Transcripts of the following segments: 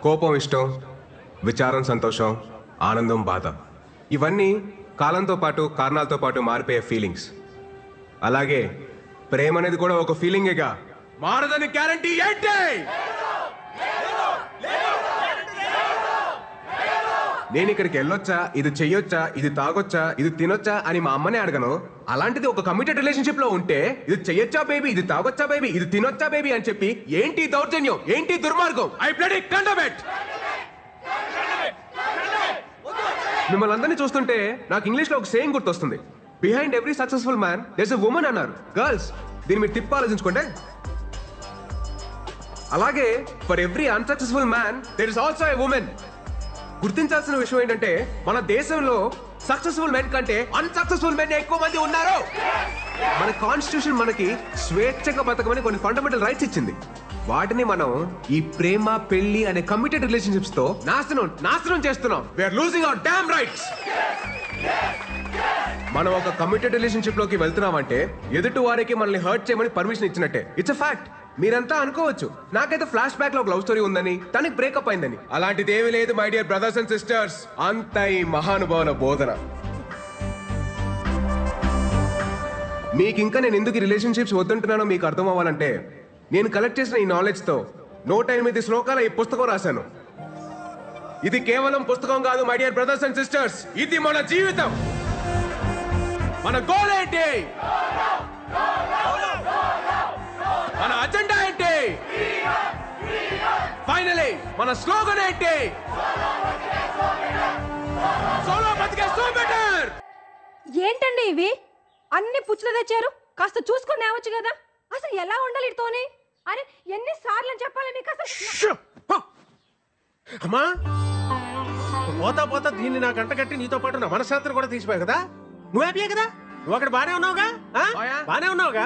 కోపం ఇష్టం, విచారం సంతోషం, ఆనందం బాధ, ఇవన్నీ కాలంతో పాటు కారణాలతో పాటు మారిపోయే ఫీలింగ్స్. అలాగే ప్రేమ అనేది కూడా ఒక ఫీలింగేగా, మారదని గ్యారంటీ ఏంటి? నేను ఇక్కడికి వెళ్ళొచ్చా, ఇది చెయ్యొచ్చా, ఇది తాగొచ్చా, ఇది తినొచ్చా అని మా అమ్మనే అడగను. అలాంటిది ఒక కమిటెడ్ రిలేషన్షిప్ లో ఉంటే ఇది చెయ్యొచ్చా బేబీ, ఇది తాగొచ్చా బేబీ, ఇది తినొచ్చా బేబీ అని చెప్పి ఏంటి దౌర్జన్యం, ఏంటి దుర్మార్గం? I bloody condemn it. మిమ్మల్ని అందరినీ చూస్తుంటే నాకు ఇంగ్లీష్ లో ఒక సేయింగ్ గుర్తొస్తుంది. Behind every successful man there's a woman అన్నారు. గర్ల్స్, దీన్ని మీరు తిప్పి ఆలోచించుకోండి. అలాగే for every unsuccessful man there is also a woman. గుర్తించాల్సిన విషయం ఏంటంటే మన దేశంలో సక్సెస్ఫుల్ మెన్ కంటే అన్సక్సెస్ఫుల్ మెన్ ఎక్కువ మంది ఉన్నారు. మన కాన్స్టిట్యూషన్ మనకి స్వేచ్ఛగా బతకమని కొన్ని ఫండమెంటల్ రైట్స్ ఇచ్చింది. వాటిని మనం ఈ ప్రేమ పెళ్లి అనే కమిటెడ్ రిలేషన్షిప్స్ తో నాశనం చేస్తున్నాం. We are losing our damn rights. మనం ఒక కమిటెడ్ రిలేషన్షిప్ లోకి వెళ్తున్నామంటే ఎదుటి వారికి మనల్ని హర్ట్ చేయమని పర్మిషన్ ఇచ్చినట్టే. It's a fact. మీరంతా అనుకోవచ్చు నాకైతే ఫ్లాష్ బ్యాక్ లో ఒక లవ్ స్టోరీ ఉందని, తనకి బ్రేకప్ అయిందని. అలాంటిది ఏమీ లేదు my dear brothers and sisters. అంత ఈ మహానుభావుల బోధన. మీకు ఇంకా నేను ఎందుకు రిలేషన్షిప్స్ వద్దంటున్నానో మీకు అర్థం అవ్వాలంటే నేను కలెక్ట్ చేసిన ఈ నాలెడ్జ్ తో 108 శ్లోకాల ఈ పుస్తకం రాశాను. ఇది కేవలం పుస్తకం కాదు my dear brothers and sisters, ఇది మన జీవితం. మన గోల్ ఏంటి, మన అజెండా ఏంటి, ఫైనలీ మన స్లోగన్ ఏంటి? సోలో బతికే సో బెటర్. ఏంటండి ఇవి అన్ని పుచ్చులు తెచ్చారు? కాస్త చూసుకొని రావచ్చు కదా. అసలు ఎలా ఉండాలి ఇతోని? అరే ఎన్నిసార్లు చెప్పాలి మీకు అసలు? అమ్మా పోతా దీన్ని నా గంట కట్టి నీతో పాటు నా మనశ్శాంతిని కూడా తీసిపోయావు కదా. నువ్వు హ్యాపీయే కదా? నువ్వు అక్కడ బానే ఉన్నావుగా? బానే ఉన్నావుగా?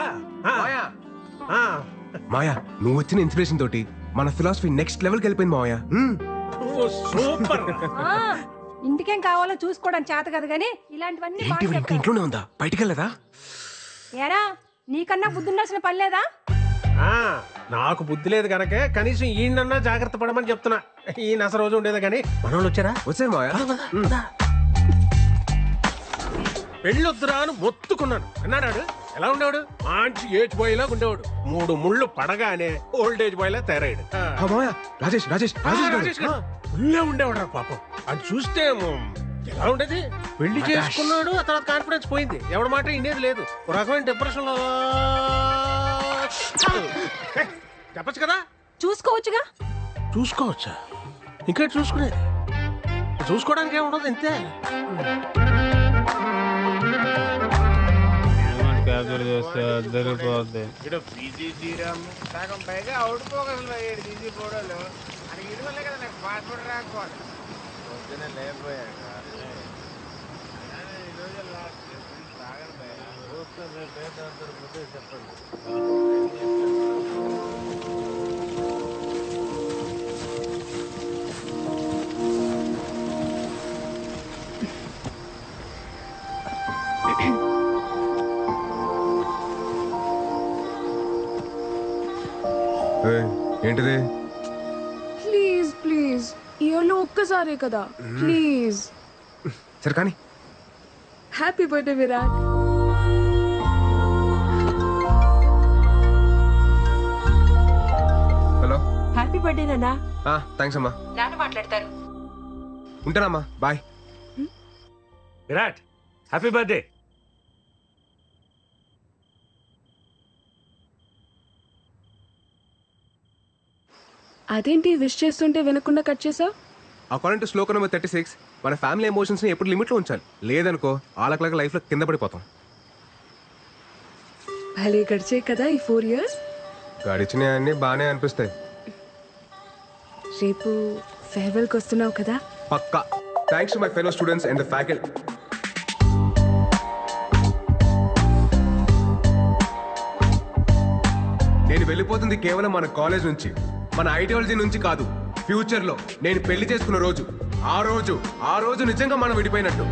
మాయా, నువ్వు వచ్చిన ఇన్స్పిరేషన్ తోటి మన ఫిలాసఫీ నెక్స్ట్ లెవెల్కి వెళ్ళిపోయింది మాయా. సూపర్. ఇంటికేం కావాలో చూసుకోవడం చేత కదా గానీ ఇలాంటివన్నీ ఇంకా ఇంట్లోనే ఉందా, బయటికి వెళ్ళదా? ఏరా నీకన్నా బుద్ధి ఉండాల్సిన పని లేదా? నాకు బుద్ధి లేదు కనుకే కనీసం ఈయనన్నా జాగ్రత్త పడమని చెప్తున్నా. ఈయన అసలు రోజు ఉండేది కానీ మనోళ్ళు వచ్చారా? వచ్చారు మాయా. పెళ్ళొద్దురా అని మొత్తుకున్నాను. అన్నాడు. ఎలా ఉండేవాడు? మంచి ఏజ్ బాయ్ లాగా ఉండేవాడు. 3 ముళ్ళు పడగానే ఓల్డ్ ఏజ్ బాయ్ లా తయారయ్యాడు. రాజేష్ ఉల్లే ఉండేవాడు పాపం. అది చూస్తే ఎలా ఉండేది? పెళ్లి చేసుకున్నాడు, ఆ తర్వాత కాన్ఫిడెన్స్ పోయింది. ఎవడి మాట ఇండేది లేదు. ఒక రకమైన డిప్రెషన్ లో. చెప్పచ్చు కదా. చూసుకోవచ్చుగా. చూసుకోవచ్చా? ఇంకా చూసుకునేది? చూసుకోవడానికి ఏముండదు, ఇంతే. సగం పైగా అవుట్పోగలు తీసి ఫోటోలు అని ఇది వల్లే కదా నాకు పాస్పోర్ట్ రాకపోవాలి. పొద్దున లేకపోయాక ఈరోజు లాస్ట్ చెప్పండి. ఏంటిది? ప్లీజ్ ప్లీజ్, ఇయర్లో ఒక్కసారే కదా, ప్లీజ్. సరే కానీ. Happy birthday Virat. Hello. Happy birthday నాన్న. థ్యాంక్స్ అమ్మా. నాన్న మాట్లాడతారు. ఉంటానమ్మా, బాయ్. Virat, happy birthday. అదేంటి విష్ చేస్తుంటే వినకుండా కట్ చేసావు? అకార్డింగ్ టు శ్లోక నెంబర్ 36 మన ఫ్యామిలీ ఎమోషన్స్ ని ఎప్పుడు లిమిట్ లో ఉంచాలి. లేదనుకో ఆలకలక లైఫ్ లో కింద పడిపోతాం. భలే గడిచే కదా ఈ 4 years. గడిచినవన్నీ బాగానే అనిపిస్తాయి. రేపు ఫేర్వెల్కి వస్తున్నావు కదా? పక్కా. Thanks to my fellow students and the faculty. నేను వెళ్ళిపోతుంది కేవలం మన కాలేజ్ నుంచి, మన ఐడియాలజీ నుంచి కాదు. ఫ్యూచర్ లో నేను పెళ్లి చేసుకున్న రోజు, ఆ రోజు నిజంగా మనం విడిపోయినట్టు.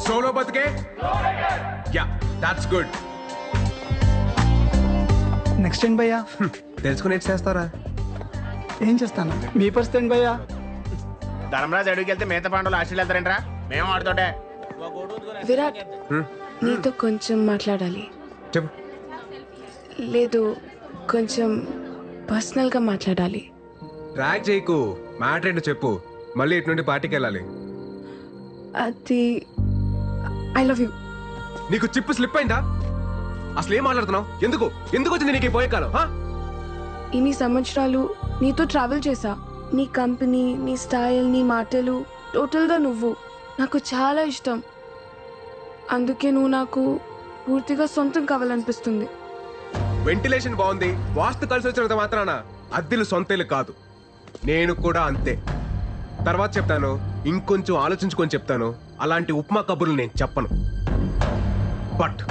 సోలో బతికే. Yeah, that's good. నెక్స్ట్ ఏంటి భయ్యా? తెలుసుకుని చేస్తారా? ఏం చేస్తాను మీ పరిస్థితి ఏంటి భయ్యా? ధర్మరాజు అడుగుకి వెళ్తే మిగతా పాండవులు ఆస్ట్రేలియా వెళ్తారంట్రా. మేము ఆడుతుంటే విరాట్, నీతో కొంచెం మాట్లాడాలి. చెప్పు. లేదు, కొంచెం పర్సనల్గా మాట్లాడాలి. ట్రాక్ చేయకు, మ్యాటర్ ఏంటో చెప్పు. మళ్ళీ ఇటు నుండి పార్టీకి వెళ్ళాలి. అది ఐ లవ్ యూ. నీకు చిప్పు స్లిప్ అయిందా? అసలు ఏం మాట్లాడుతున్నావు? ఎందుకు ఎందుకు వచ్చింది నీకు ఈ పోయే కాలం? ఇన్ని సంవత్సరాలు నీతో ట్రావెల్ చేశా. నీ కంపెనీ, నీ స్టైల్, నీ మాటలు, టోటల్గా నువ్వు నాకు చాలా ఇష్టం. అందుకే నువ్వు నాకు పూర్తిగా సొంతం కావాలనిపిస్తుంది. వెంటిలేషన్ బాగుంది, వాస్తు కలిసి వచ్చినంత మాత్రాన అద్దెలు సొంతేలు కాదు. నేను కూడా అంతే. తర్వాత చెప్తాను, ఇంకొంచెం ఆలోచించుకొని చెప్తాను. అలాంటి ఉప్మా కబుర్లు నేను చెప్పను. బట్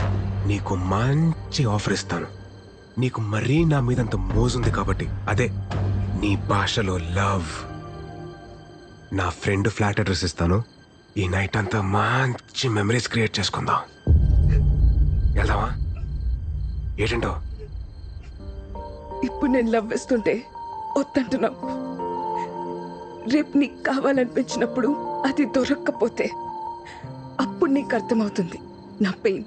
నీకు మంచి ఆఫర్ ఇస్తాను. నీకు మరీ నా మీదంత మోజుంది కాబట్టి, అదే నీ భాషలో లవ్. నా ఫ్రెండ్ ఫ్లాట్ అడ్రస్ ఇస్తాను. ఈ నైట్ అంతా మంచి మెమరీస్ క్రియేట్ చేసుకుందాం. వెళ్దామా? ఏంటంటో? ఇప్పుడు నేను లవ్ వేస్తుంటే వద్దంటున్నావు. రేపు నీకు కావాలనిపించినప్పుడు అది దొరక్కపోతే అప్పుడు నీకు అర్థమవుతుంది నా పెయిన్.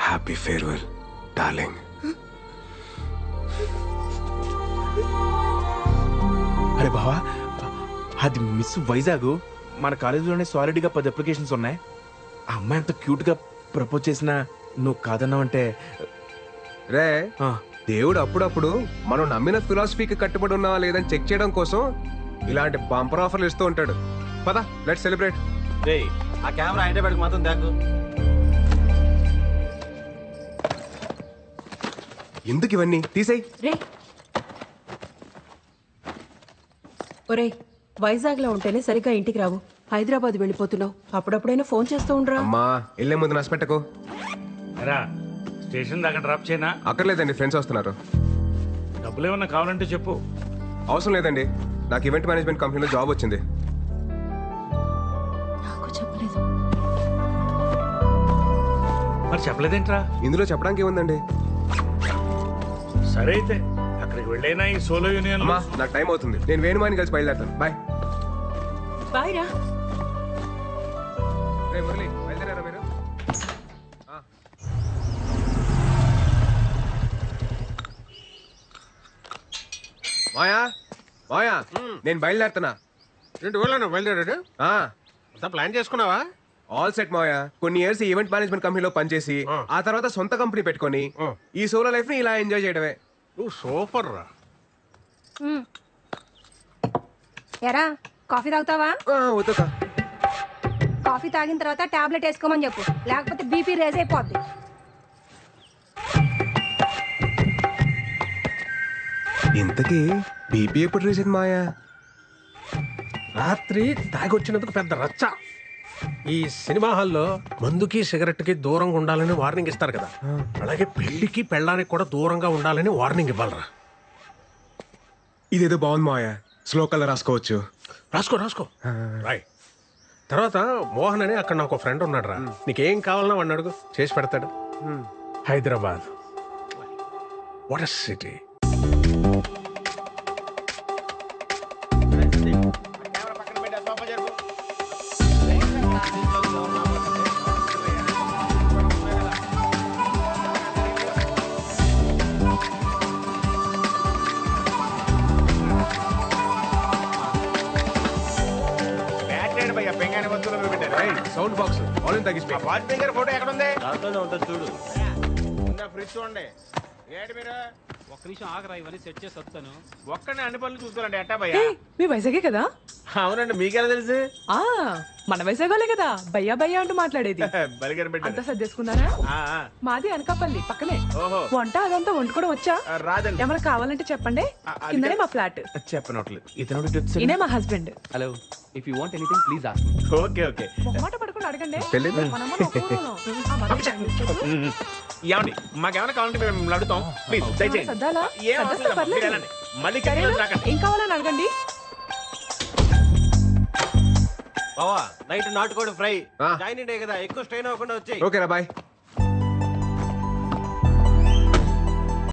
Happy farewell darling. అరే బావా, అది మిస్ వైజాగ్. మన కాలేజీలోనే సాలిడ్గా 10 అప్లికేషన్స్ ఉన్నాయి. ఆ అమ్మాయి అంత క్యూట్గా ప్రపోజ్ చేసినా నువ్వు కాదన్నావంటే రే, దేవుడు అప్పుడప్పుడు మనం నమ్మిన ఫిలాసఫీకి కట్టుబడి ఉన్నావా లేదని చెక్ చేయడం కోసం ఇలాంటి బంపర్ ఆఫర్లు ఇస్తూ ఉంటాడు. పద, లెట్స్ సెలబ్రేట్. ఆ కెమెరా హైదరాబాద్కి మాత్రం దాకు. ఎందుకు ఇవన్నీ? తీసేయ్. ఒరే, వైజాగ్ లో ఉంటేనే సరిగ్గా ఇంటికి రావు. హైదరాబాద్ వెళ్ళిపోతున్నావు. అప్పుడప్పుడైనా ఫోన్ చేస్తూ ఉండరా? అమ్మా, వెళ్ళే ముందు నష్టపెట్టకు. స్టేషన్ దాకా డ్రాప్ చేయనా? అక్కర్లేదండి, ఫ్రెండ్స్ వస్తున్నారు. డబ్బులు ఏమన్నా కావాలంటే చెప్పు. అవసరం లేదండి, నాకు ఈవెంట్ మేనేజ్మెంట్ కంపెనీలో జాబ్ వచ్చింది. నాకు చెప్పలేదు. మరి చెప్పలేదేంట్రా? ఇందులో చెప్పడానికి ఏముందండి? సరే అయితే అక్కడికి వెళ్ళైనా ఈ సోలో యూనియన్. అమ్మా, నాకు టైం అవుతుంది. నేను వేణుమాని కలిసి బయలుదేరుతాను. బాయ్. బాయ్ రా. రే మురళి, బయలుదేరారా మీరు? మాయా, మాయా, నేను బయలుదేరుతున్నా. 2 వేల బయలుదేరాడు. అంతా ప్లాన్ చేసుకున్నావా? ఆల్ సెట్ మాయా. కొన్ని ఇయర్స్ ఈవెంట్ మేనేజ్మెంట్ కంపెనీలో పనిచేసి ఆ తర్వాత సొంత కంపెనీ పెట్టుకొని ఈ సోలో లైఫ్ ని ఇలా ఎంజాయ్ చేయడమే. నువ్వు సూపర్ రా. ఎరా, కాఫీ తాగుతావా? వద్దుకా. కాఫీ తాగిన తర్వాత టాబ్లెట్ వేసుకోమని చెప్పు, లేకపోతే బీపీ రేజ్ అయిపోద్ది. ఇంతకీ బీపీ ఎప్పుడు రీసెంట్ మాయా? రాత్రి తాగొచ్చినందుకు పెద్ద రచ్చ. ఈ సినిమా హాల్లో మందుకి సిగరెట్ కి దూరంగా ఉండాలని వార్నింగ్ ఇస్తారు కదా, అలాగే పెళ్లికి పెళ్ళానికి కూడా దూరంగా ఉండాలని వార్నింగ్ ఇవ్వాలరా. ఇదేదో బాగుంది మాయా, స్లో కలర్ రాసుకోవచ్చు. రాసుకో రాసుకో. రాయ్. తర్వాత మోహన్ అని అక్కడ నాకు ఫ్రెండ్ ఉన్నాడు రా, నీకేం కావాలన్నా వాడిని అడుగు, చేసి పెడతాడు. Hyderabad what a city. Sound box volume తగ్గించి. వాజ్పేయి గారి ఫోటో ఎక్కడ ఉంది? దాంట్లోనే ఉంటుంది చూడు. ఫ్రిడ్జ్ చూడండి. ఏంటి మీరు? ఒక్క నిమిషం ఆగరా, ఇవన్నీ సెట్ చేసి వస్తాను. ఒక్కనే అన్ని పనులు చూసుకోవాలండి. ఎట్టా భయ్యా? మీ వైజాగే కదా? అవునండి, మీకెలా తెలుసు? మన వైజాగోలే కదా భయ్యా భయ్యా అంటూ మాట్లాడేది. బలిగారు అంతా పెట్టారు. సర్దేసుకున్నారా? మాది అనకాపల్లి పక్కనే. ఓహో. వంట అదంతా వండుకోవడం వచ్చా? రాదండి. ఏమైనా కావాలంటే చెప్పండి, కిందనే మా ఫ్లాట్. చెప్పనట్లేదు. ఇతను ఈయనే మా husband. Hello, if you want anything please ask me. Okay okay. మాట పడుకుని అడగండి. పెళ్ళిందా? మనమ్మ ఒప్పుకోను. ఏమండి, మాకేమైనా కావాలంటే మేము మిమ్మల్ని అడుగుతాం. ప్లీజ్ దయచేయండి. సర్దాలా? ఏం అవసరం సర్దేస్తే లేదు. పర్లేదు. మీరు వెళ్ళండి. మళ్ళీ సరేనా? చెప్పి రాకండి. ఏం కావాలని అడగండి. బావా, నైట్ నాటుకోడి ఫ్రై. జాయిన్ డే కదా, ఎక్కువ స్ట్రెయిన్ అవ్వకుండా వచ్చాయి. ఓకేరా, బాయ్.